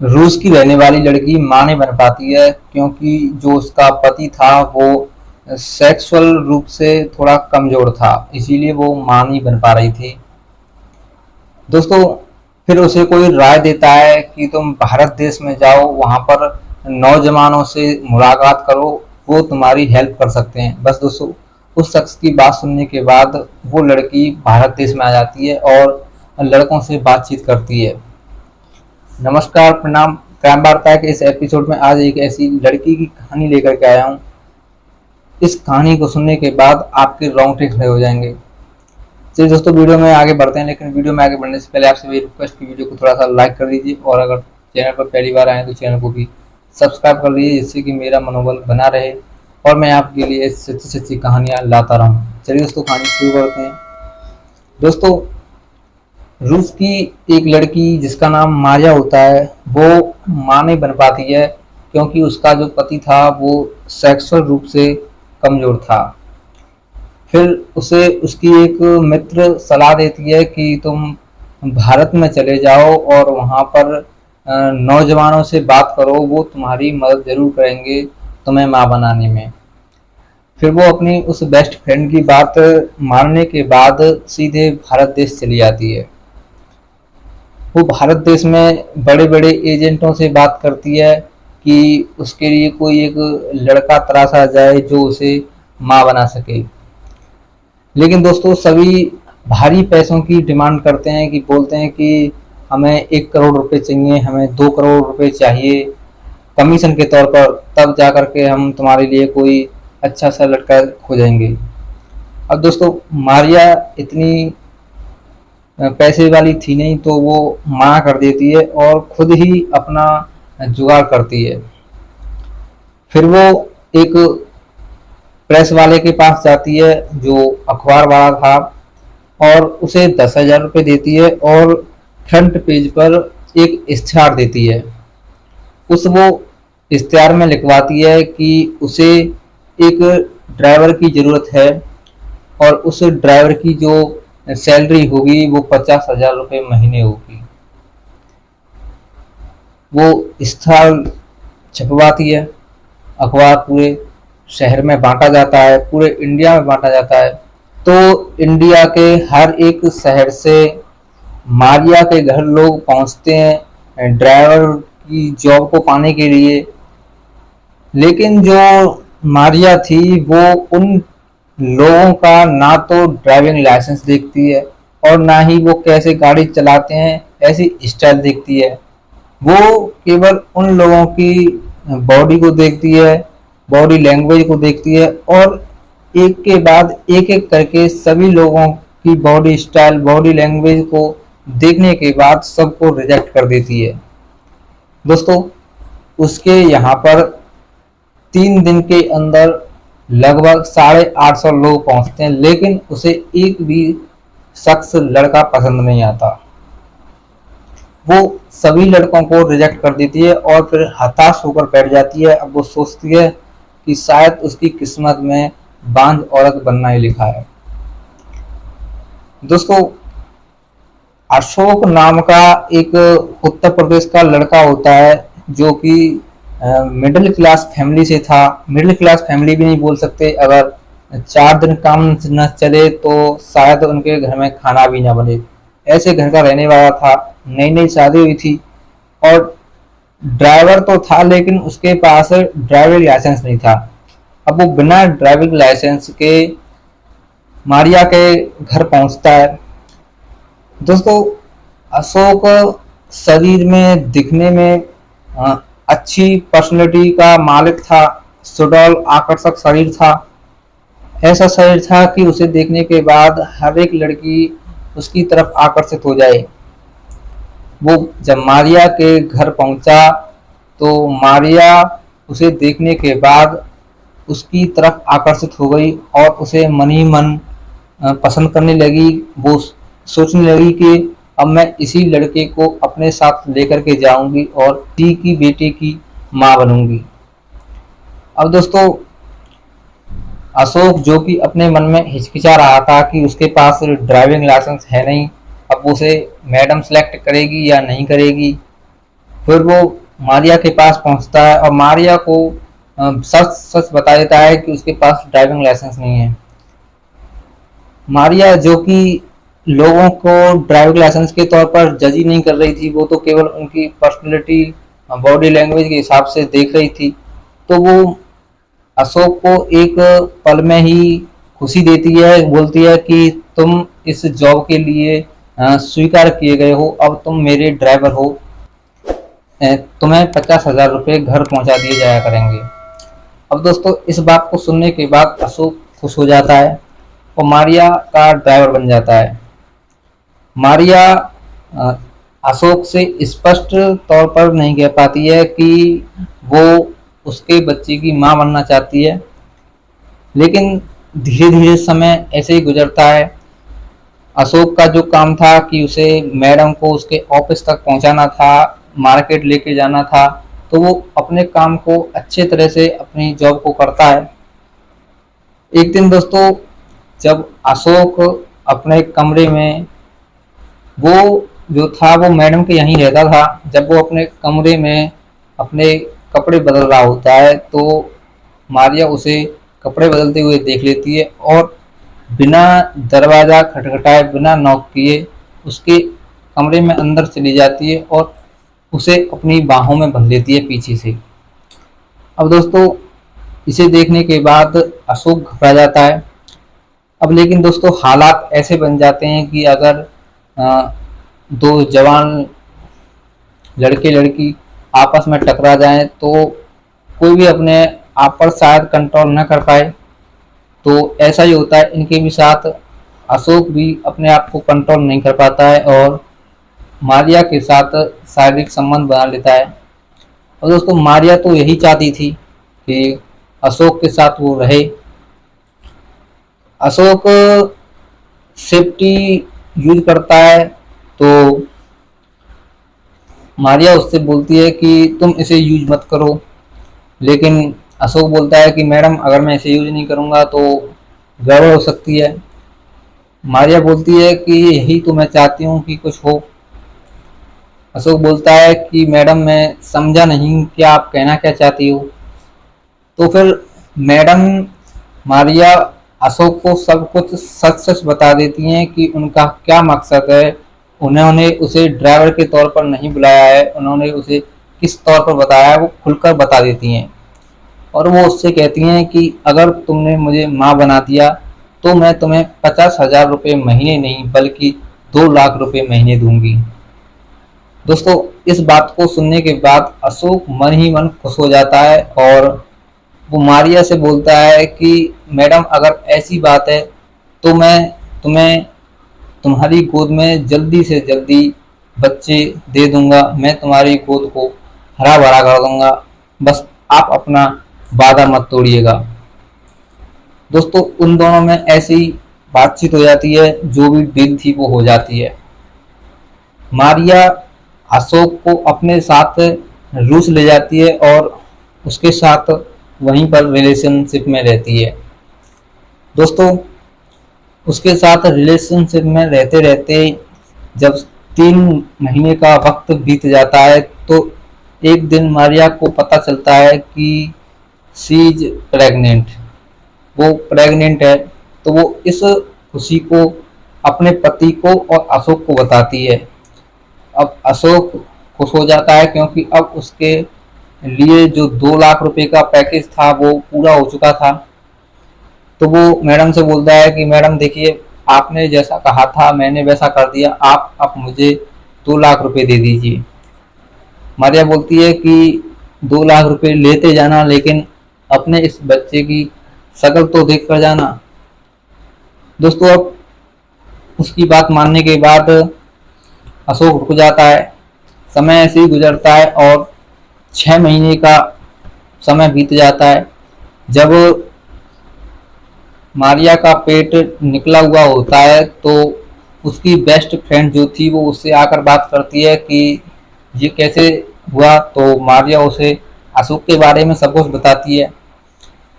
रूस की रहने वाली लड़की मां नहीं बन पाती है क्योंकि जो उसका पति था वो सेक्सुअल रूप से थोड़ा कमजोर था, इसीलिए वो मां नहीं बन पा रही थी। दोस्तों, फिर उसे कोई राय देता है कि तुम भारत देश में जाओ, वहां पर नौजवानों से मुलाकात करो, वो तुम्हारी हेल्प कर सकते हैं। बस दोस्तों, उस शख्स की बात सुनने के बाद वो लड़की भारत देश में आ जाती है और लड़कों से बातचीत करती है। नमस्कार, प्रणाम। क्राइम वार्ता के इस एपिसोड में आज एक ऐसी लड़की की कहानी लेकर के आया हूँ। इस कहानी को सुनने के बाद आपके रोंगटे खड़े हो जाएंगे। चलिए दोस्तों, वीडियो में आगे बढ़ते हैं, लेकिन वीडियो में आगे बढ़ने से पहले आपसे मेरी रिक्वेस्ट की वीडियो को थोड़ा सा लाइक कर दीजिए और अगर चैनल पर पहली बार आए तो चैनल को भी सब्सक्राइब कर लीजिए, जिससे कि मेरा मनोबल बना रहे और मैं आपके लिए सच्ची सच्ची कहानियाँ लाता रहूँ। चलिए दोस्तों, कहानी शुरू करते हैं। दोस्तों, रूस की एक लड़की जिसका नाम मारिया होता है, वो माँ नहीं बन पाती है क्योंकि उसका जो पति था वो सेक्सुअल रूप से कमजोर था। फिर उसे उसकी एक मित्र सलाह देती है कि तुम भारत में चले जाओ और वहाँ पर नौजवानों से बात करो, वो तुम्हारी मदद ज़रूर करेंगे तुम्हें माँ बनाने में। फिर वो अपनी उस बेस्ट फ्रेंड की बात मानने के बाद सीधे भारत देश चली जाती है। वो भारत देश में बड़े बड़े एजेंटों से बात करती है कि उसके लिए कोई एक लड़का तराशा जाए जो उसे माँ बना सके। लेकिन दोस्तों, सभी भारी पैसों की डिमांड करते हैं, कि बोलते हैं कि हमें 1 करोड़ रुपए चाहिए, हमें 2 करोड़ रुपए चाहिए कमीशन के तौर पर, तब जा कर के हम तुम्हारे लिए कोई अच्छा सा लड़का खोजेंगे। अब दोस्तों, मारिया इतनी पैसे वाली थी नहीं, तो वो मना कर देती है और खुद ही अपना जुगाड़ करती है। फिर वो एक प्रेस वाले के पास जाती है जो अखबार वाला था, और उसे 10,000 रुपये देती है और फ्रंट पेज पर एक इश्तिहार देती है। उस वो इश्तिहार में लिखवाती है कि उसे एक ड्राइवर की ज़रूरत है और उस ड्राइवर की जो सैलरी होगी वो 50,000 रुपये महीने होगी। वो इश्तिहार छपवाती है, अखबार पूरे शहर में बांटा जाता है, पूरे इंडिया में बांटा जाता है। तो इंडिया के हर एक शहर से मारिया के घर लोग पहुंचते हैं ड्राइवर की जॉब को पाने के लिए। लेकिन जो मारिया थी वो उन लोगों का ना तो ड्राइविंग लाइसेंस देखती है और ना ही वो कैसे गाड़ी चलाते हैं ऐसी स्टाइल देखती है। वो केवल उन लोगों की बॉडी को देखती है, बॉडी लैंग्वेज को देखती है, और एक के बाद एक करके सभी लोगों की बॉडी स्टाइल, बॉडी लैंग्वेज को देखने के बाद सबको रिजेक्ट कर देती है। दोस्तों, उसके यहाँ पर 3 दिन के अंदर लगभग 850 लोग पहुंचते हैं, लेकिन उसे एक भी शख्स लड़का पसंद नहीं आता। वो सभी लड़कों को रिजेक्ट कर देती है और फिर हताश होकर बैठ जाती है। अब वो सोचती है कि शायद उसकी किस्मत में बांझ औरत बनना ही लिखा है। दोस्तों, अशोक नाम का एक उत्तर प्रदेश का लड़का होता है जो कि मिडिल क्लास फैमिली से था। मिडिल क्लास फैमिली भी नहीं बोल सकते, अगर 4 दिन काम न चले तो शायद उनके घर में खाना भी ना बने, ऐसे घर का रहने वाला था। नई नई शादी हुई थी और ड्राइवर तो था, लेकिन उसके पास ड्राइविंग लाइसेंस नहीं था। अब वो बिना ड्राइविंग लाइसेंस के मारिया के घर पहुंचता है। दोस्तों, अशोक शरीर में, दिखने में अच्छी पर्सनैलिटी का मालिक था, सुडौल आकर्षक शरीर था। ऐसा शरीर था कि उसे देखने के बाद हर एक लड़की उसकी तरफ आकर्षित हो जाए। वो जब मारिया के घर पहुंचा तो मारिया उसे देखने के बाद उसकी तरफ आकर्षित हो गई और उसे मन ही मन पसंद करने लगी। वो सोचने लगी कि अब मैं इसी लड़के को अपने साथ लेकर के जाऊंगी और टी की बेटे की माँ बनूंगी। अब दोस्तों, अशोक जो कि अपने मन में हिचकिचा रहा था कि उसके पास ड्राइविंग लाइसेंस है नहीं, अब उसे मैडम सेलेक्ट करेगी या नहीं करेगी, फिर वो मारिया के पास पहुंचता है और मारिया को सच सच बता देता है कि उसके पास ड्राइविंग लाइसेंस नहीं है। मारिया जो कि लोगों को ड्राइविंग लाइसेंस के तौर पर जज ही नहीं कर रही थी, वो तो केवल उनकी पर्सनैलिटी, बॉडी लैंग्वेज के हिसाब से देख रही थी। तो वो अशोक को एक पल में ही खुशी देती है, बोलती है कि तुम इस जॉब के लिए स्वीकार किए गए हो, अब तुम मेरे ड्राइवर हो, तुम्हें 50,000 रुपये घर पहुंचा दिए जाया करेंगे। अब दोस्तों इस बात को सुनने के बाद अशोक खुश हो जाता है और मारिया का ड्राइवर बन जाता है। मारिया अ, अशोक से स्पष्ट तौर पर नहीं कह पाती है कि वो उसके बच्चे की माँ बनना चाहती है, लेकिन धीरे धीरे समय ऐसे ही गुजरता है। अशोक का जो काम था कि उसे मैडम को उसके ऑफिस तक पहुंचाना था, मार्केट लेके जाना था, तो वो अपने काम को अच्छे तरह से अपनी जॉब को करता है। एक दिन दोस्तों जब अशोक अपने कमरे में, वो जो था वो मैडम के यहीं रहता था, जब वो अपने कमरे में अपने कपड़े बदल रहा होता है तो मारिया उसे कपड़े बदलते हुए देख लेती है और बिना दरवाज़ा खटखटाए, बिना नॉक किए उसके कमरे में अंदर चली जाती है और उसे अपनी बाहों में बंध लेती है पीछे से। अब दोस्तों इसे देखने के बाद अशोक घबरा जाता है। अब लेकिन दोस्तों हालात ऐसे बन जाते हैं कि अगर दो जवान लड़के लड़की आपस में टकरा जाएं तो कोई भी अपने आप पर शायद कंट्रोल न कर पाए। तो ऐसा ही होता है इनके भी साथ। अशोक भी अपने आप को कंट्रोल नहीं कर पाता है और मारिया के साथ शारीरिक संबंध बना लेता है। और दोस्तों मारिया तो यही चाहती थी कि अशोक के साथ वो रहे। अशोक सेफ्टी यूज करता है तो मारिया उससे बोलती है कि तुम इसे यूज मत करो, लेकिन अशोक बोलता है कि मैडम अगर मैं इसे यूज नहीं करूँगा तो गड़बड़ हो सकती है। मारिया बोलती है कि यही तो मैं चाहती हूँ कि कुछ हो। अशोक बोलता है कि मैडम मैं समझा नहीं कि आप कहना क्या चाहती हो। तो फिर मैडम मारिया अशोक को सब कुछ सच सच बता देती हैं कि उनका क्या मकसद है। उन्होंने उसे ड्राइवर के तौर पर नहीं बुलाया है, उन्होंने उसे किस तौर पर बताया है वो खुलकर बता देती हैं। और वो उससे कहती हैं कि अगर तुमने मुझे माँ बना दिया तो मैं तुम्हें 50,000 रुपये महीने नहीं बल्कि 2 लाख रुपये महीने दूंगी। दोस्तों इस बात को सुनने के बाद अशोक मन ही मन खुश हो जाता है और वो मारिया से बोलता है कि मैडम अगर ऐसी बात है तो मैं तुम्हें तुम्हारी गोद में जल्दी से जल्दी बच्चे दे दूंगा, मैं तुम्हारी गोद को हरा भरा कर दूंगा, बस आप अपना वादा मत तोड़िएगा। दोस्तों उन दोनों में ऐसी बातचीत हो जाती है, जो भी डील थी वो हो जाती है। मारिया अशोक को अपने साथ रूस ले जाती है और उसके साथ वहीं पर रिलेशनशिप में रहती है। दोस्तों उसके साथ रिलेशनशिप में रहते रहते जब 3 महीने का वक्त बीत जाता है तो एक दिन मारिया को पता चलता है कि शी इज प्रेग्नेंट, वो प्रेग्नेंट है। तो वो इस खुशी को अपने पति को और अशोक को बताती है। अब अशोक खुश हो जाता है क्योंकि अब उसके लिए जो 2 लाख रुपए का पैकेज था वो पूरा हो चुका था। तो वो मैडम से बोलता है कि मैडम देखिए आपने जैसा कहा था मैंने वैसा कर दिया, आप अब मुझे 2 लाख रुपए दे दीजिए। मारिया बोलती है कि 2 लाख रुपए लेते जाना, लेकिन अपने इस बच्चे की शक्ल तो देख कर जाना। दोस्तों अब उसकी बात मानने के बाद अशोक रुक जाता है। समय ऐसे ही गुजरता है और 6 महीने का समय बीत जाता है। जब मारिया का पेट निकला हुआ होता है तो उसकी बेस्ट फ्रेंड जो थी वो उससे आकर बात करती है कि ये कैसे हुआ। तो मारिया उसे अशोक के बारे में सब कुछ बताती है।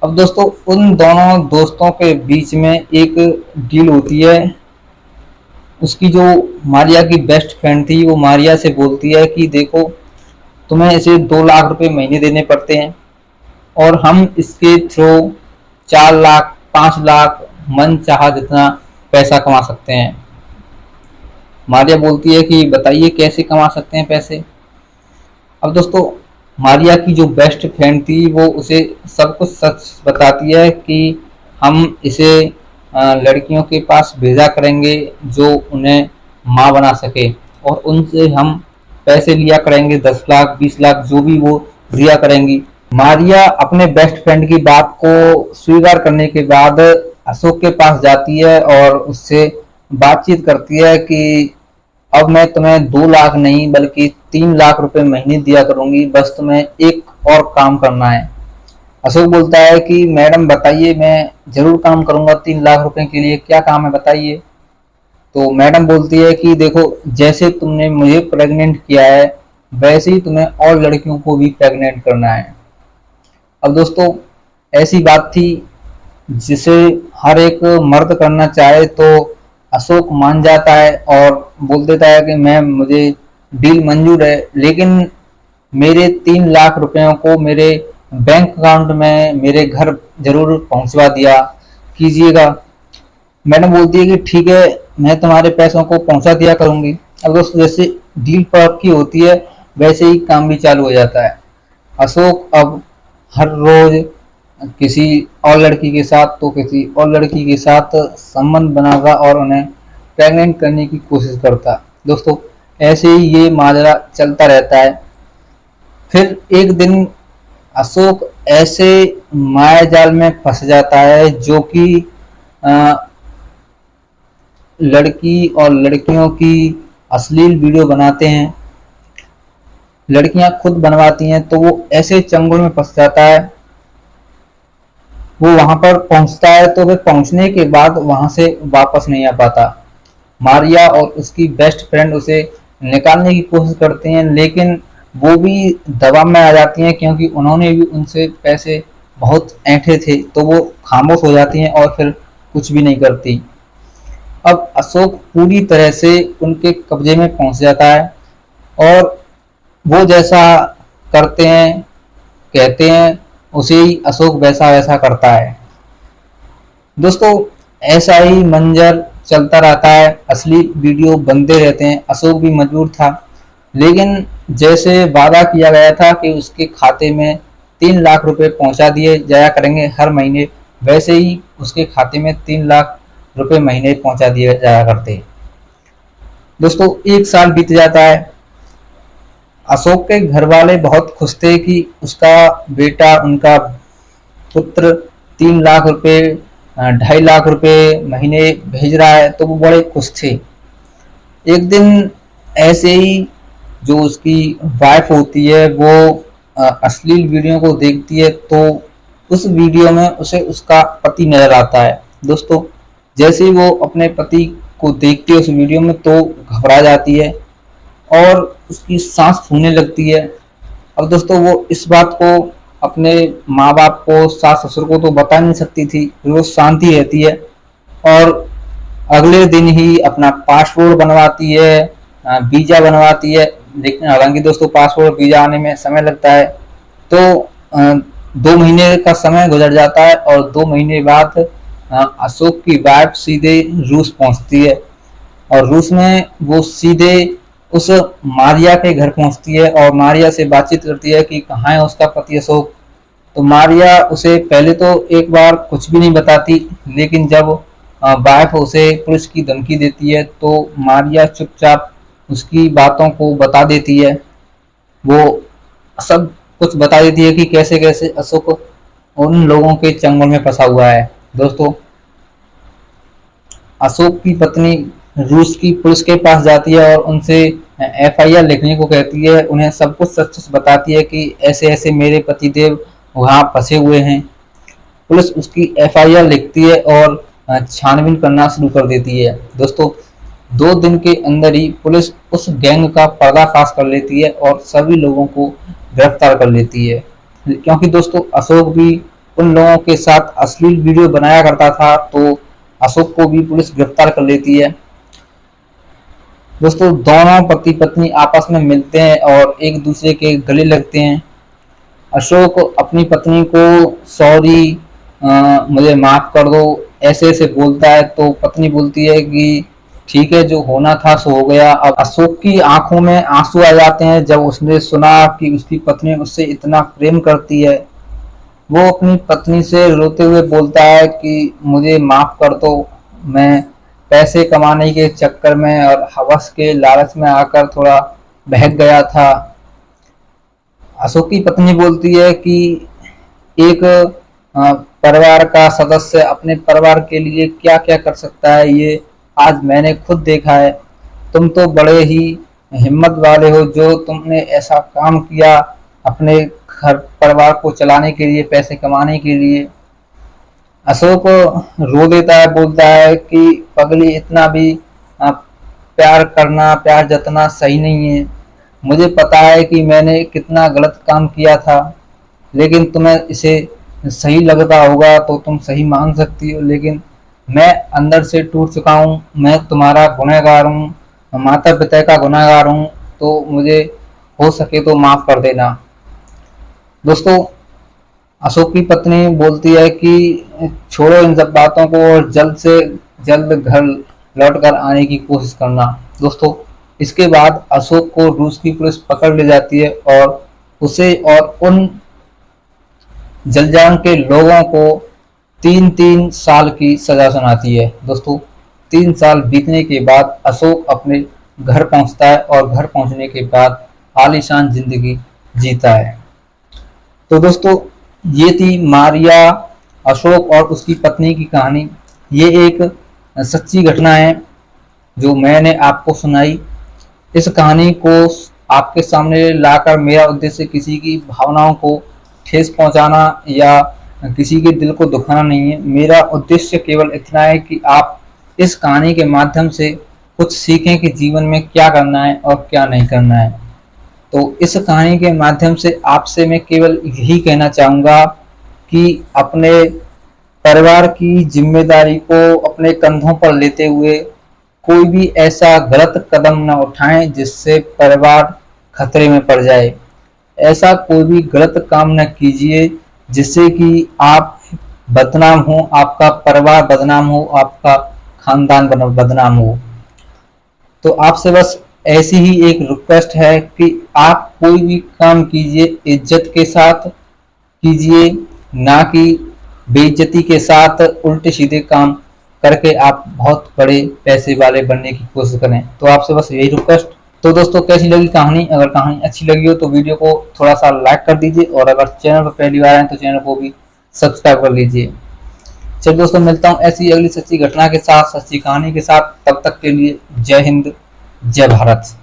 अब दोस्तों उन दोनों दोस्तों के बीच में एक डील होती है। उसकी जो मारिया की बेस्ट फ्रेंड थी वो मारिया से बोलती है कि देखो तुम्हें इसे 2 लाख रुपए महीने देने पड़ते हैं और हम इसके थ्रू 4 लाख 5 लाख मन चाहा जितना पैसा कमा सकते हैं। मारिया बोलती है कि बताइए कैसे कमा सकते हैं पैसे। अब दोस्तों, मारिया की जो बेस्ट फ्रेंड थी वो उसे सब कुछ सच बताती है कि हम इसे लड़कियों के पास भेजा करेंगे जो उन्हें माँ बना सके और उनसे हम पैसे लिया करेंगे, 10 लाख 20 लाख जो भी वो दिया करेंगी। मारिया अपने बेस्ट फ्रेंड की बात को स्वीकार करने के बाद अशोक के पास जाती है और उससे बातचीत करती है कि अब मैं तुम्हें 2 लाख नहीं बल्कि 3 लाख रुपए महीने दिया करूंगी, बस तुम्हें एक और काम करना है। अशोक बोलता है कि मैडम बताइए, मैं जरूर काम करूंगा 3 लाख रुपए के लिए, क्या काम है बताइए। तो मैडम बोलती है कि देखो, जैसे तुमने मुझे प्रेग्नेंट किया है वैसे ही तुम्हें और लड़कियों को भी प्रेग्नेंट करना है। अब दोस्तों, ऐसी बात थी जिसे हर एक मर्द करना चाहे तो अशोक मान जाता है और बोल देता है कि मैम मुझे डील मंजूर है, लेकिन मेरे 3 लाख रुपयों को मेरे बैंक अकाउंट में मेरे घर जरूर पहुंचवा दिया कीजिएगा। मैडम बोलती है कि ठीक है, मैं तुम्हारे पैसों को पहुंचा दिया करूंगी। अब दोस्तों, जैसे डील पक्की होती है वैसे ही काम भी चालू हो जाता है। अशोक अब हर रोज किसी और लड़की के साथ तो किसी और लड़की के साथ संबंध बनाता और उन्हें प्रेग्नेंट करने की कोशिश करता। दोस्तों, ऐसे ही ये माजरा चलता रहता है। फिर एक दिन अशोक ऐसे माया जाल में फंस जाता है जो कि लड़की और लड़कियों की अश्लील वीडियो बनाते हैं, लड़कियां खुद बनवाती हैं, तो वो ऐसे चंगुल में फंस जाता है। वो वहां पर पहुंचता है तो फिर पहुंचने के बाद वहां से वापस नहीं आ पाता। मारिया और उसकी बेस्ट फ्रेंड उसे निकालने की कोशिश करते हैं, लेकिन वो भी दबाव में आ जाती हैं क्योंकि उन्होंने भी उनसे पैसे बहुत ऐंठे थे, तो वो खामोश हो जाती हैं और फिर कुछ भी नहीं करती। अब अशोक पूरी तरह से उनके कब्जे में पहुंच जाता है और वो जैसा करते हैं कहते हैं उसे ही अशोक वैसा वैसा करता है। दोस्तों, ऐसा ही मंजर चलता रहता है, असली वीडियो बनते रहते हैं। अशोक भी मजबूर था, लेकिन जैसे वादा किया गया था कि उसके खाते में 3 लाख रुपए पहुंचा दिए जाया करेंगे हर महीने, वैसे ही उसके खाते में 3 लाख रुपए महीने पहुंचा दिए जाया करते। दोस्तों, 1 साल बीत जाता है। अशोक के घर वाले बहुत खुश थे कि उसका बेटा, उनका पुत्र 3 लाख रुपए 2.5 लाख रुपए महीने भेज रहा है, तो वो बड़े खुश थे। एक दिन ऐसे ही जो उसकी वाइफ होती है वो अश्लील वीडियो को देखती है, तो उस वीडियो में उसे उसका पति नजर आता है। दोस्तों, जैसे ही वो अपने पति को देखती है उस वीडियो में तो घबरा जाती है और उसकी सांस फूलने लगती है। अब दोस्तों, वो इस बात को अपने माँ बाप को, सास ससुर को तो बता नहीं सकती थी, वो शांति रहती है और अगले दिन ही अपना पासपोर्ट बनवाती है, वीजा बनवाती है। लेकिन हालांकि दोस्तों, पासपोर्ट वीजा आने में समय लगता है, तो 2 महीने का समय गुजर जाता है और 2 महीने बाद अशोक की वाइफ सीधे रूस पहुंचती है और रूस में वो सीधे उस मारिया के घर पहुंचती है और मारिया से बातचीत करती है कि कहाँ है उसका पति अशोक। तो मारिया उसे पहले तो एक बार कुछ भी नहीं बताती, लेकिन जब वाइफ उसे पुलिस की धमकी देती है तो मारिया चुपचाप उसकी बातों को बता देती है। वो सब कुछ बता देती है कि कैसे कैसे अशोक उन लोगों के चंगुल में फंसा हुआ है। दोस्तों, अशोक की पत्नी रूस की पुलिस के पास जाती है और उनसे एफआईआर लिखने को कहती है, उन्हें सब कुछ सच सच बताती है कि ऐसे ऐसे मेरे पतिदेव वहाँ फंसे हुए हैं। पुलिस उसकी एफआईआर लिखती है और छानबीन करना शुरू कर देती है। दोस्तों, 2 दिन के अंदर ही पुलिस उस गैंग का पर्दाफाश कर लेती है और सभी लोगों को गिरफ्तार कर लेती है। क्योंकि दोस्तों, अशोक भी उन लोगों के साथ अश्लील वीडियो बनाया करता था, तो अशोक को भी पुलिस गिरफ्तार कर लेती है। दोस्तों दोनों पति पत्नी आपस में मिलते हैं और एक दूसरे के गले लगते हैं। अशोक अपनी पत्नी को सॉरी, मुझे माफ कर दो, ऐसे ऐसे बोलता है, तो पत्नी बोलती है कि ठीक है, जो होना था सो हो गया। अब अशोक की आंखों में आंसू आ जाते हैं जब उसने सुना कि उसकी पत्नी उससे इतना प्रेम करती है। वो अपनी पत्नी से रोते हुए बोलता है कि मुझे माफ कर दो, मैं पैसे कमाने के चक्कर में और हवस के लालच में आकर थोड़ा बहक गया था। अशोक की पत्नी बोलती है कि एक परिवार का सदस्य अपने परिवार के लिए क्या क्या कर सकता है, ये आज मैंने खुद देखा है। तुम तो बड़े ही हिम्मत वाले हो जो तुमने ऐसा काम किया अपने घर परिवार को चलाने के लिए, पैसे कमाने के लिए। अशोक रो देता है, बोलता है कि पगली, इतना भी प्यार करना, प्यार जतना सही नहीं है। मुझे पता है कि मैंने कितना गलत काम किया था, लेकिन तुम्हें इसे सही लगता होगा तो तुम सही मान सकती हो, लेकिन मैं अंदर से टूट चुका हूँ। मैं तुम्हारा गुनहगार हूँ, माता पिता का गुनहगार हूँ, तो मुझे हो सके तो माफ कर देना। दोस्तों अशोक की पत्नी बोलती है कि छोड़ो इन सब बातों को और जल्द से जल्द घर लौट कर आने की कोशिश करना। दोस्तों इसके बाद अशोक को रूस की पुलिस पकड़ ले जाती है और उसे और उन जलजान के लोगों को 3-3 साल की सजा सुनाती है। दोस्तों 3 साल बीतने के बाद अशोक अपने घर पहुंचता है और घर पहुंचने के बाद आलीशान जिंदगी जीता है। तो दोस्तों ये थी मारिया, अशोक और उसकी पत्नी की कहानी। ये एक सच्ची घटना है जो मैंने आपको सुनाई। इस कहानी को आपके सामने लाकर मेरा उद्देश्य किसी की भावनाओं को ठेस पहुंचाना या किसी के दिल को दुखाना नहीं है। मेरा उद्देश्य केवल इतना है कि आप इस कहानी के माध्यम से कुछ सीखें कि जीवन में क्या करना है और क्या नहीं करना है। तो इस कहानी के माध्यम से आपसे मैं केवल यही कहना चाहूँगा कि अपने परिवार की जिम्मेदारी को अपने कंधों पर लेते हुए कोई भी ऐसा गलत कदम न उठाएं जिससे परिवार खतरे में पड़ जाए। ऐसा कोई भी गलत काम न कीजिए जिससे कि आप बदनाम हो, आपका परिवार बदनाम हो, आपका खानदान बदनाम हो। तो आपसे बस ऐसी ही एक रिक्वेस्ट है कि आप कोई भी काम कीजिए इज्जत के साथ कीजिए, ना कि बेइज्जती के साथ उल्टे सीधे काम करके आप बहुत बड़े पैसे वाले बनने की कोशिश करें। तो आपसे बस यही रिक्वेस्ट। तो दोस्तों कैसी लगी कहानी? अगर कहानी अच्छी लगी हो तो वीडियो को थोड़ा सा लाइक कर दीजिए और अगर चैनल पर पहली बार आए तो चैनल को भी सब्सक्राइब कर लीजिए। चलिए दोस्तों, मिलता हूँ ऐसी अगली सच्ची घटना के साथ, सच्ची कहानी के साथ। तब तक के लिए जय हिंद, जय भारत।